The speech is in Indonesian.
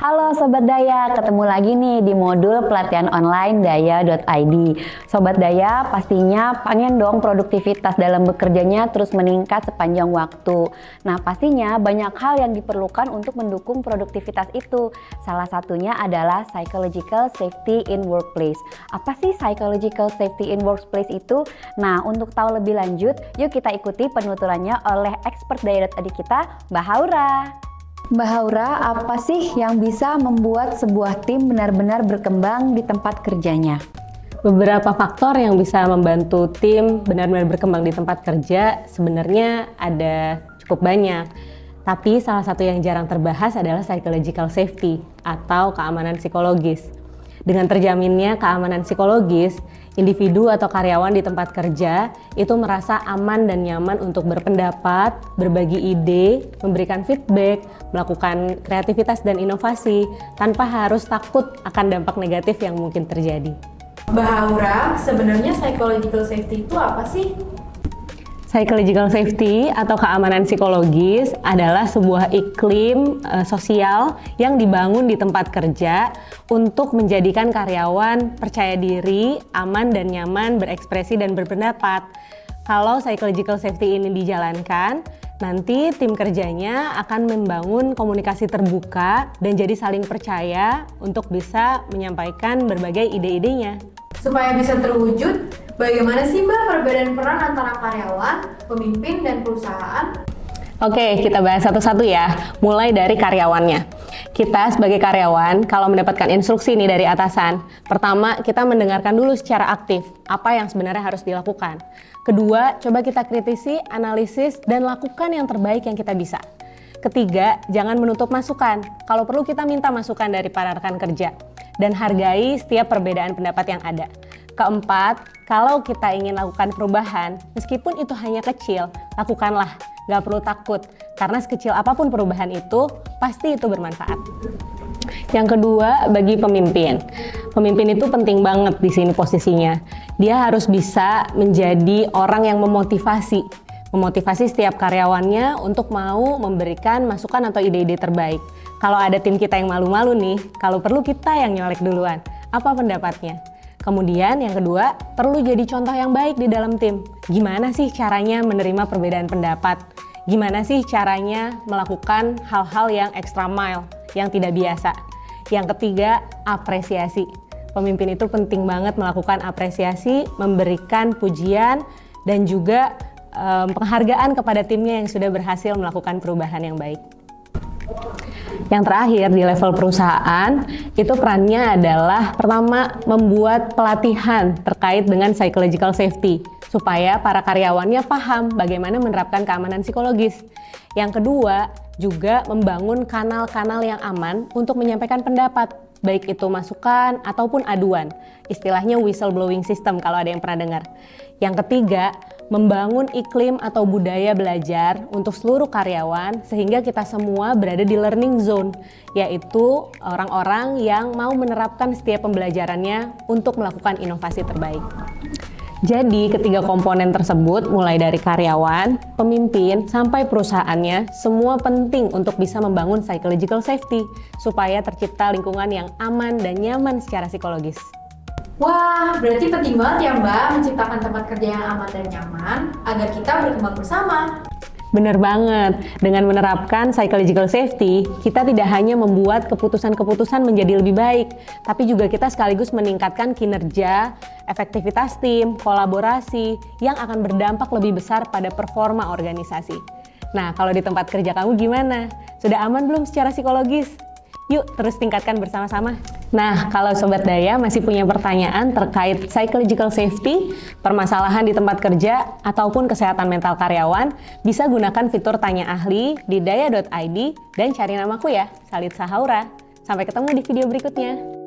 Halo Sobat Daya, ketemu lagi nih di modul pelatihan online daya.id. Sobat Daya pastinya pengen dong produktivitas dalam bekerjanya terus meningkat sepanjang waktu. Nah pastinya banyak hal yang diperlukan untuk mendukung produktivitas itu. Salah satunya adalah psychological safety in workplace. Apa sih psychological safety in workplace itu? Nah untuk tahu lebih lanjut, yuk kita ikuti penuturannya oleh expert daya.id kita, Mbak Haura. Mbak Haura, apa sih yang bisa membuat sebuah tim benar-benar berkembang di tempat kerjanya? Beberapa faktor yang bisa membantu tim benar-benar berkembang di tempat kerja sebenarnya ada cukup banyak. Tapi salah satu yang jarang terbahas adalah psychological safety atau keamanan psikologis. Dengan terjaminnya keamanan psikologis, individu atau karyawan di tempat kerja itu merasa aman dan nyaman untuk berpendapat, berbagi ide, memberikan feedback, melakukan kreativitas dan inovasi tanpa harus takut akan dampak negatif yang mungkin terjadi. Mbak Haura, sebenarnya psychological safety itu apa sih? Psychological safety atau keamanan psikologis adalah sebuah iklim sosial yang dibangun di tempat kerja untuk menjadikan karyawan percaya diri, aman dan nyaman berekspresi dan berpendapat. Kalau psychological safety ini dijalankan, nanti tim kerjanya akan membangun komunikasi terbuka dan jadi saling percaya untuk bisa menyampaikan berbagai ide-idenya. Supaya bisa terwujud, bagaimana sih Mbak perbedaan peran antara karyawan, pemimpin, dan perusahaan? Oke, kita bahas satu-satu ya, mulai dari karyawannya. Kita sebagai karyawan, kalau mendapatkan instruksi nih dari atasan, pertama kita mendengarkan dulu secara aktif apa yang sebenarnya harus dilakukan. Kedua, coba kita kritisi, analisis, dan lakukan yang terbaik yang kita bisa. Ketiga, jangan menutup masukan. Kalau perlu kita minta masukan dari para rekan kerja dan hargai setiap perbedaan pendapat yang ada. Keempat, kalau kita ingin lakukan perubahan, meskipun itu hanya kecil, lakukanlah. Gak perlu takut, karena sekecil apapun perubahan itu, pasti itu bermanfaat. Yang kedua, bagi pemimpin. Pemimpin itu penting banget di sini posisinya. Dia harus bisa menjadi orang yang memotivasi setiap karyawannya untuk mau memberikan masukan atau ide-ide terbaik. Kalau ada tim kita yang malu-malu nih, kalau perlu kita yang nyolek duluan. Apa pendapatnya? Kemudian yang kedua, perlu jadi contoh yang baik di dalam tim. Gimana sih caranya menerima perbedaan pendapat? Gimana sih caranya melakukan hal-hal yang extra mile, yang tidak biasa? Yang ketiga, apresiasi. Pemimpin itu penting banget melakukan apresiasi, memberikan pujian, dan juga penghargaan kepada timnya yang sudah berhasil melakukan perubahan yang baik. Yang terakhir di level perusahaan, itu perannya adalah pertama membuat pelatihan terkait dengan psychological safety supaya para karyawannya paham bagaimana menerapkan keamanan psikologis. Yang kedua, juga membangun kanal-kanal yang aman untuk menyampaikan pendapat, baik itu masukan ataupun aduan. Istilahnya whistleblowing system kalau ada yang pernah dengar. Yang ketiga, membangun iklim atau budaya belajar untuk seluruh karyawan sehingga kita semua berada di learning zone, yaitu orang-orang yang mau menerapkan setiap pembelajarannya untuk melakukan inovasi terbaik. Jadi ketiga komponen tersebut mulai dari karyawan, pemimpin, sampai perusahaannya semua penting untuk bisa membangun psychological safety supaya tercipta lingkungan yang aman dan nyaman secara psikologis. Wah, berarti penting banget ya Mbak menciptakan tempat kerja yang aman dan nyaman agar kita berkembang bersama. Bener banget, dengan menerapkan psychological safety, kita tidak hanya membuat keputusan-keputusan menjadi lebih baik, tapi juga kita sekaligus meningkatkan kinerja, efektivitas tim, kolaborasi, yang akan berdampak lebih besar pada performa organisasi. Nah, kalau di tempat kerja kamu gimana? Sudah aman belum secara psikologis? Yuk, terus tingkatkan bersama-sama. Nah, kalau Sobat Daya masih punya pertanyaan terkait psychological safety, permasalahan di tempat kerja, ataupun kesehatan mental karyawan, bisa gunakan fitur Tanya Ahli di daya.id dan cari namaku ya, Salid Sahaura. Sampai ketemu di video berikutnya.